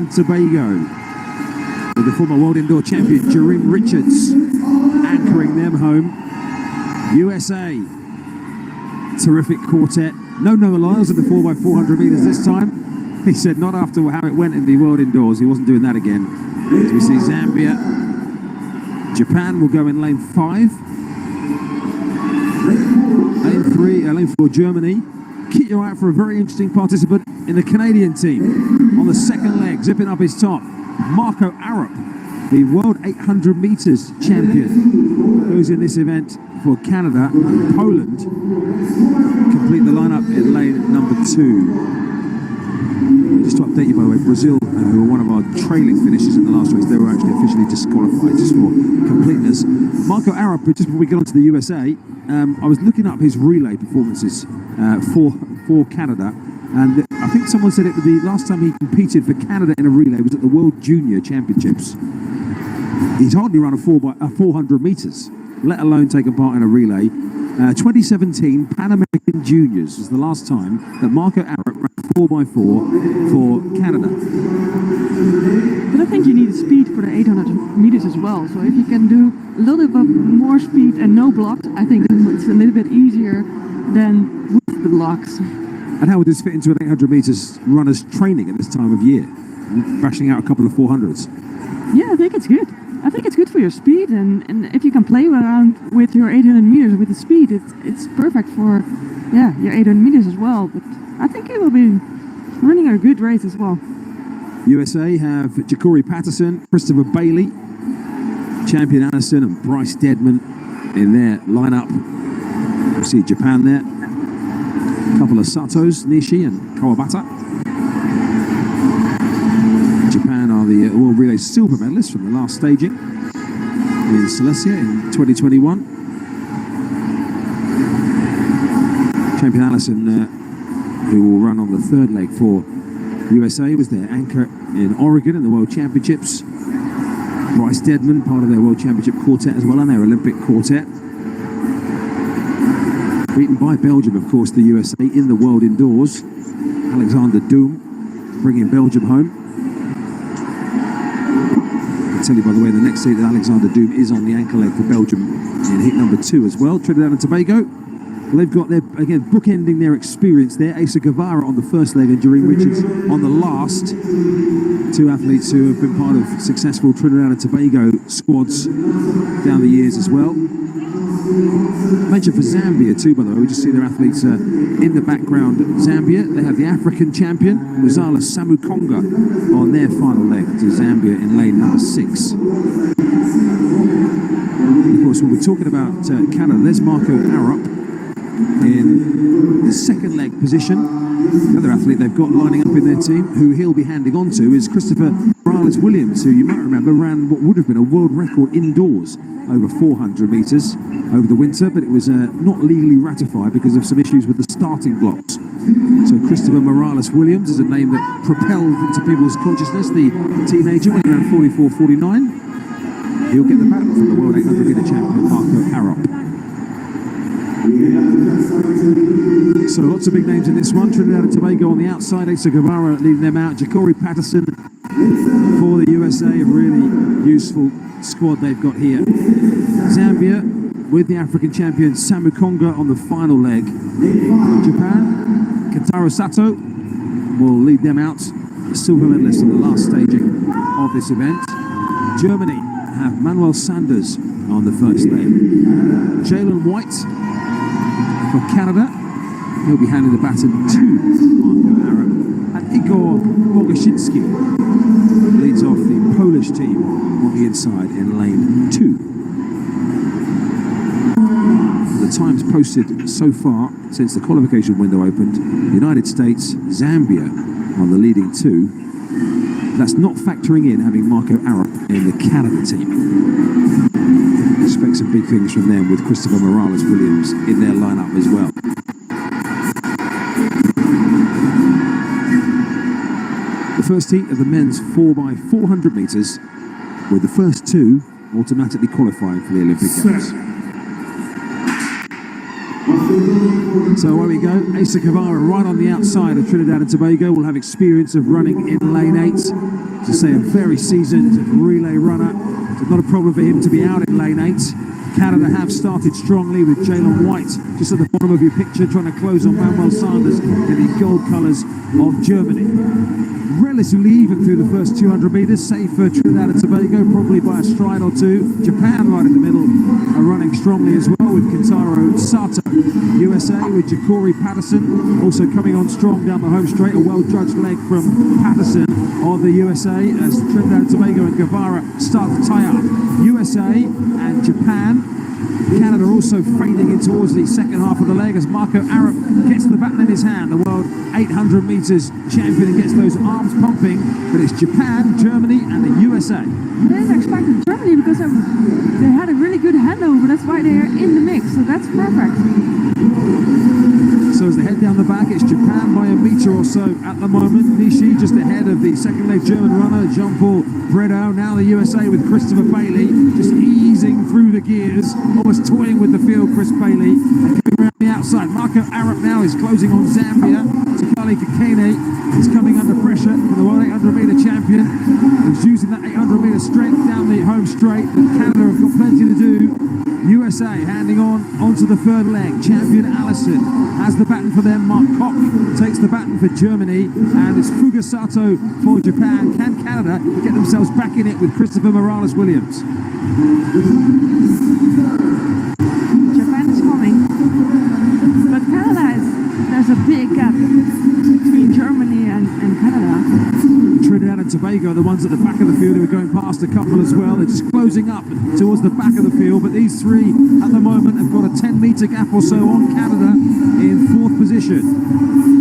and Tobago, with the former world indoor champion Jereme Richards anchoring them home. USA, terrific quartet. No Noah Lyles in the 4x400 meters this time. He said not after how it went in the world indoors, he wasn't doing that again. As we see Zambia, Japan will go in lane 5. Lane 3, lane 4 Germany. Keep your eye out for a very interesting participant in the Canadian team. On the second leg, zipping up his top, Marco Arup, the world 800 meters champion, goes in this event for Canada. And Poland complete the lineup in lane number 2. Just to update you, by the way, Brazil, who were one of our trailing finishes in the last race, they were actually officially disqualified, just for completeness. Marco Arup, just before we get on to the USA, I was looking up his relay performances for Canada, and I think someone said it would be last time he competed for Canada in a relay was at the World Junior Championships. He's hardly run a 400 meters, let alone taken part in a relay. 2017 Pan American Juniors was the last time that Marco Arup ran 4x4 for Canada. But I think you need speed for the 800 meters as well. So if you can do a little bit more speed and no blocks, I think it's a little bit easier than with the blocks. And how would this fit into an 800 meters runners training at this time of year? Bashing out a couple of 400s. Yeah, I think it's good. I think it's good for your speed, and if you can play around with your 800 meters with the speed, it's perfect for your 800 meters as well. But I think it will be running a good race as well. USA have Ja'Cory Patterson, Christopher Bailey, Champion Allison and Bryce Deadman in their lineup. You see Japan there, a couple of Satos, Nishi and Kawabata. Japan are the World Relay silver medalists from the last staging in Silesia in 2021. Champion Allison, who will run on the third leg for USA, was their anchor in Oregon in the World Championships. Bryce Deadman, part of their World Championship quartet as well, and their Olympic quartet. Beaten by Belgium, of course, the USA in the World Indoors. Alexander Doom bringing Belgium home. I'll tell you, by the way, the next seat that Alexander Doom is on the anchor leg for Belgium in heat number 2 as well. Trinidad and Tobago. Well, they've got their, again, bookending their experience there. Asa Guevara on the first leg and Jereme Richards on the last. Two athletes who have been part of successful Trinidad and Tobago squads down the years as well. Mention for Zambia too, by the way. We just see their athletes in the background. Zambia, they have the African champion, Muzala Samukonga, on their final leg to Zambia in lane number 6. And of course, when we're talking about Canada, there's Marco Arup in the second leg position. The other athlete they've got lining up in their team, who he'll be handing on to, is Christopher Morales-Williams, who you might remember ran what would have been a world record indoors over 400 meters over the winter, but it was not legally ratified because of some issues with the starting blocks. So Christopher Morales-Williams is a name that propelled into people's consciousness the teenager when he ran 44.49. He'll get the battle from the world 800 meter champion Marco Arup. So lots of big names in this one. Trinidad and Tobago on the outside, Asa Guevara leading them out. Ja'Cory Patterson for the USA, a really useful squad they've got here. Zambia with the African champion Samukonga on the final leg. Japan, Kentaro Sato will lead them out, silver medalist in the last staging of this event. Germany have Manuel Sanders on the first leg. Jalen White for Canada, he'll be handing the baton to Marco Arup. And Igor Bogashinsky leads off the Polish team on the inside in lane 2. The times posted so far since the qualification window opened: United States, Zambia on the leading 2. That's not factoring in having Marco Arup in the Canada team. Expect some big things from them with Christopher Morales-Williams in their lineup as well. The first heat of the men's 4x400 meters, with the first 2 automatically qualifying for the Olympic Games. So away we go. Asa Guevara right on the outside of Trinidad and Tobago will have experience of running in lane 8. To say a very seasoned relay runner. So not a problem for him to be out in lane 8. Canada have started strongly with Jalen White just at the bottom of your picture, trying to close on Manuel Sanders in the gold colours of Germany. Relatively even through the first 200 metres, save for Trinidad and Tobago, probably by a stride or two. Japan right in the middle are running strongly as well with Kentaro Sato. USA with Jacori Patterson also coming on strong down the home straight. A well-judged leg from Patterson of the USA as Trinidad and Tobago and Guevara start to tie up. USA and Japan. Canada also fading in towards the second half of the leg as Marco Arup gets the baton in his hand, the world 800 metres champion, and gets those arms pumping. But it's Japan, Germany and the USA. I didn't expect Germany because they had a really good handover. That's why they are in the mix, so that's perfect. So as they head down the back, it's Japan by a metre or so at the moment. Nishi just ahead of the second leg German runner, Jean-Paul Bredow. Now the USA with Christopher Bailey just easing through the gears, almost toying with the field, Chris Bailey. And coming around the outside, Marco Arup now is closing on Zambia. Tafali Kakene is coming under pressure for the world 800 metre champion. He's using that 800 metre strength down the home straight, but Canada have got plenty to do. USA handing on onto the third leg. Champion Allison has the baton for them. Mark Koch takes the baton for Germany, and it's Fugasato for Japan. Can Canada get themselves back in it with Christopher Morales-Williams? Japan is coming, but Canada there's a big gap between Germany and Canada. Trinidad and Tobago are the ones at the back of the field who are going past a couple as well. They're just closing up towards the back of the field, but these three at the moment have got a 10-metre gap or so on Canada in fourth position.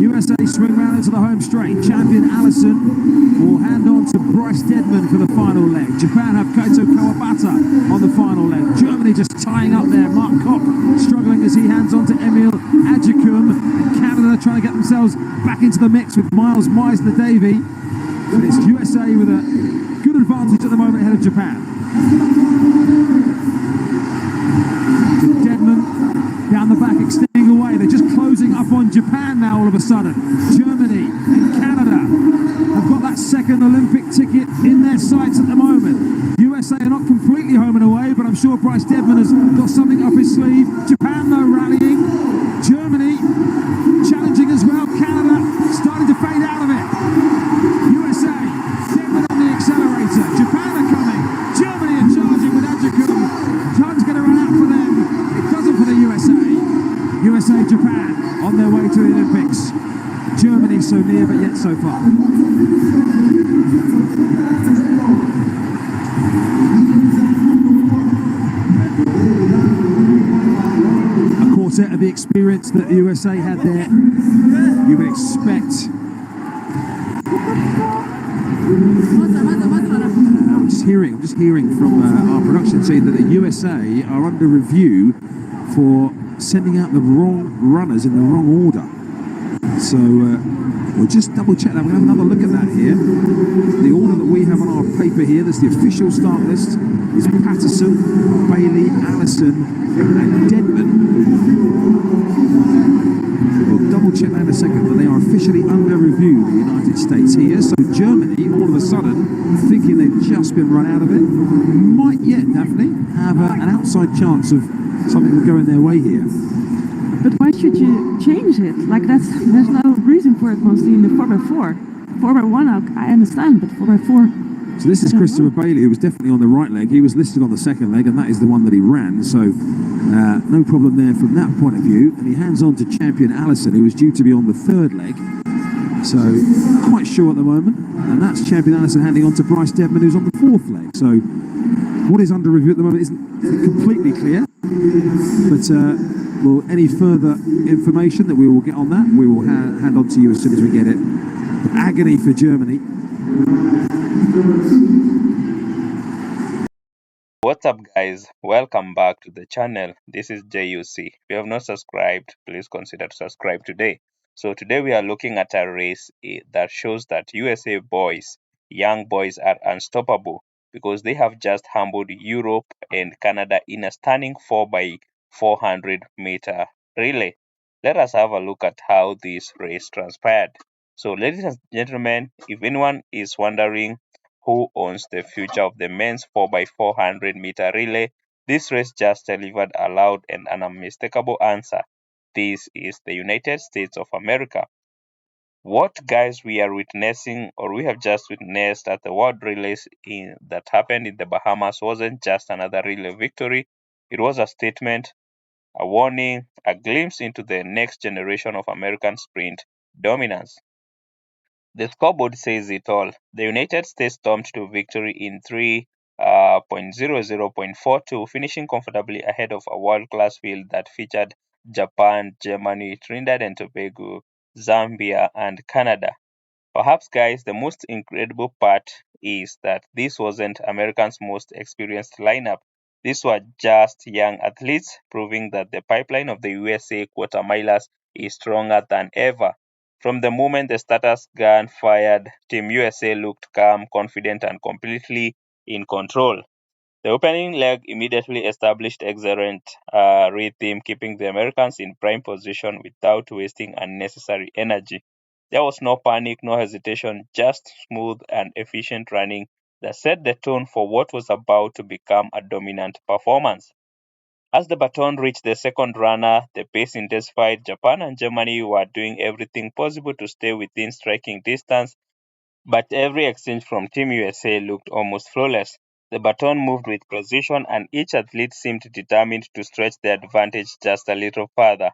USA swing round into the home straight. Champion Allison will hand on to Bryce Deadman for the final leg. Japan have Kaito Kawabata on the final leg. Germany just tying up there. Mark Koch struggling as he hands on to Emil Adjicum. Canada trying to get themselves back into the mix with Miles Meisner-Davy. But it's USA with a good advantage at the moment ahead of Japan. Deadman down the back extending away. They're just closing up on Japan now all of a sudden. Germany and Canada have got that second Olympic ticket in their sights at the moment. USA are not completely home and away, but I'm sure Bryce Deadman has got something up his sleeve. Japan though rallying. Germany challenging as well. Canada starting to fade out of it. USA, Deadman on the accelerator. Japan are coming. Germany are charging with Adjicum. Time's going to run out for them. It doesn't for the USA. USA, Japan on their way to the Olympics. Germany so near but yet so far. A quartet of the experience that the USA had there, you would expect. I'm just hearing from our production team that the USA are under review for sending out the wrong runners in the wrong order. So we'll just double check that. We'll have another look at that here. The order that we have on our paper here, that's the official start list, is Patterson, Bailey, Allison and Deadman. We'll double check that in a second, but they are officially under review, the United States here. So Germany, all of a sudden, thinking they've just been run out of it, might yet, Daphne, have an outside chance of something will go in their way here. But why should you change it? Like there's no reason for it mostly in the 4x4. 4x1 I understand, but 4x4... So this is Christopher Bailey, who was definitely on the right leg. He was listed on the second leg, and that is the one that he ran. So no problem there from that point of view. And he hands on to champion Allison, who was due to be on the third leg. So quite sure at the moment. And that's champion Allison handing on to Bryce Deadman, who's on the fourth leg. So what is under review at the moment isn't completely clear. But well, any further information that we will get on that, we will hand on to you as soon as we get it. Agony for Germany. What's up guys, welcome back to the channel. This is JUC. If you have not subscribed, please consider to subscribe today. So today we are looking at a race that shows that USA boys, young boys, are unstoppable because they have just humbled Europe and Canada in a stunning 4x400 meter relay. Let us have a look at how this race transpired. So, ladies and gentlemen, if anyone is wondering who owns the future of the men's 4x400-meter relay, this race just delivered a loud and unmistakable answer. This is the United States of America. What, guys, we are witnessing, or we have just witnessed at the World Relays that happened in the Bahamas, wasn't just another relay victory. It was a statement, a warning, a glimpse into the next generation of American sprint dominance. The scoreboard says it all. The United States stormed to victory in 3.00.42, finishing comfortably ahead of a world-class field that featured Japan, Germany, Trinidad and Tobago, Zambia, and Canada. Perhaps, guys, the most incredible part is that this wasn't America's most experienced lineup. These were just young athletes, proving that the pipeline of the USA quarter milers is stronger than ever. From the moment the starters gun fired, Team USA looked calm, confident, and completely in control. The opening leg immediately established excellent rhythm, keeping the Americans in prime position without wasting unnecessary energy. There was no panic, no hesitation, just smooth and efficient running that set the tone for what was about to become a dominant performance. As the baton reached the second runner, the pace intensified. Japan and Germany were doing everything possible to stay within striking distance, but every exchange from Team USA looked almost flawless. The baton moved with precision, and each athlete seemed determined to stretch their advantage just a little further.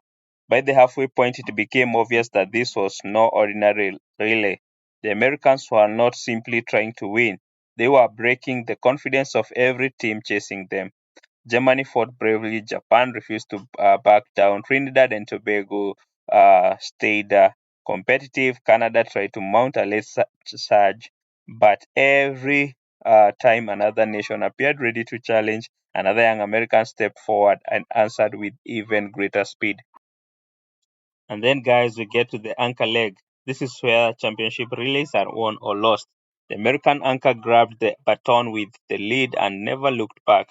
By the halfway point, it became obvious that this was no ordinary relay. The Americans were not simply trying to win, they were breaking the confidence of every team chasing them. Germany fought bravely. Japan refused to back down. Trinidad and Tobago stayed competitive. Canada tried to mount a late surge, but every time another nation appeared ready to challenge, another young American stepped forward and answered with even greater speed. And then, guys, we get to the anchor leg. This is where championship relays are won or lost. The American anchor grabbed the baton with the lead and never looked back.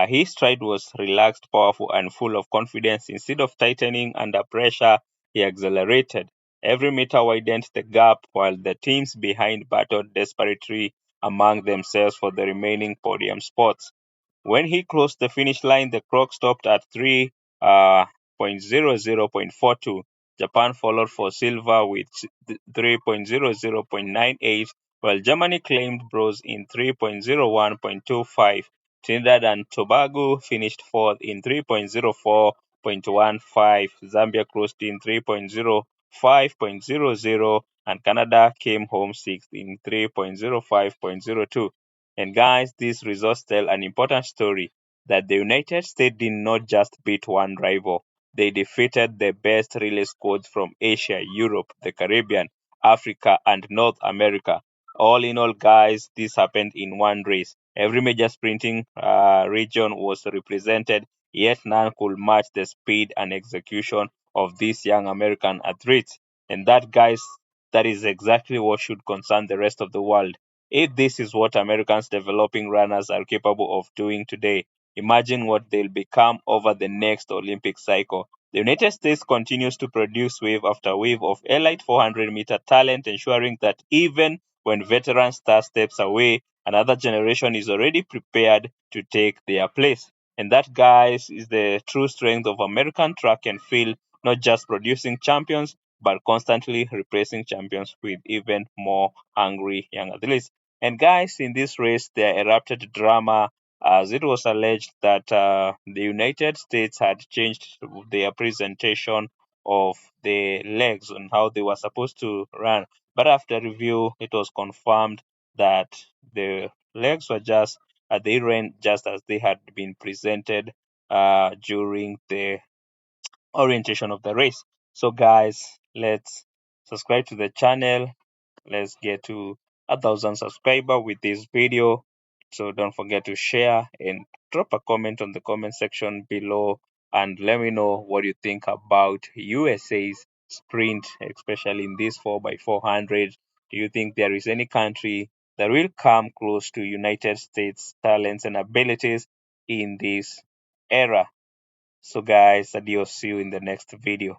His stride was relaxed, powerful, and full of confidence. Instead of tightening under pressure, he accelerated. Every meter widened the gap while the teams behind battled desperately among themselves for the remaining podium spots. When he closed the finish line, the clock stopped at 3.00.42. Japan followed for silver with 3.00.98, while Germany claimed bronze in 3.01.25. Trinidad and Tobago finished fourth in 3.04.15. Zambia closed in 3.05.00, and Canada came home sixth in 3.05.02. And guys, these results tell an important story that the United States did not just beat one rival, they defeated the best relay squads from Asia, Europe, the Caribbean, Africa, and North America. All in all, guys, this happened in one race. Every major sprinting region was represented, yet none could match the speed and execution of these young American athletes. And that, guys, that is exactly what should concern the rest of the world. If this is what Americans developing runners are capable of doing today, imagine what they'll become over the next Olympic cycle. The United States continues to produce wave after wave of elite 400-meter talent, ensuring that even when veteran star steps away, another generation is already prepared to take their place. And that, guys, is the true strength of American track and field, not just producing champions, but constantly replacing champions with even more hungry young athletes. And guys, in this race, there erupted drama as it was alleged that the United States had changed their presentation of the legs and how they were supposed to run. But after review, it was confirmed that the legs were just, they ran just as they had been presented during the orientation of the race. So, guys, let's subscribe to the channel. Let's get to 1,000 subscriber with this video. So don't forget to share and drop a comment on the comment section below, and let me know what you think about USA's sprint, especially in this 4x400. Do you think there is any country that will come close to United States talents and abilities in this era? So guys, adios, see you in the next video.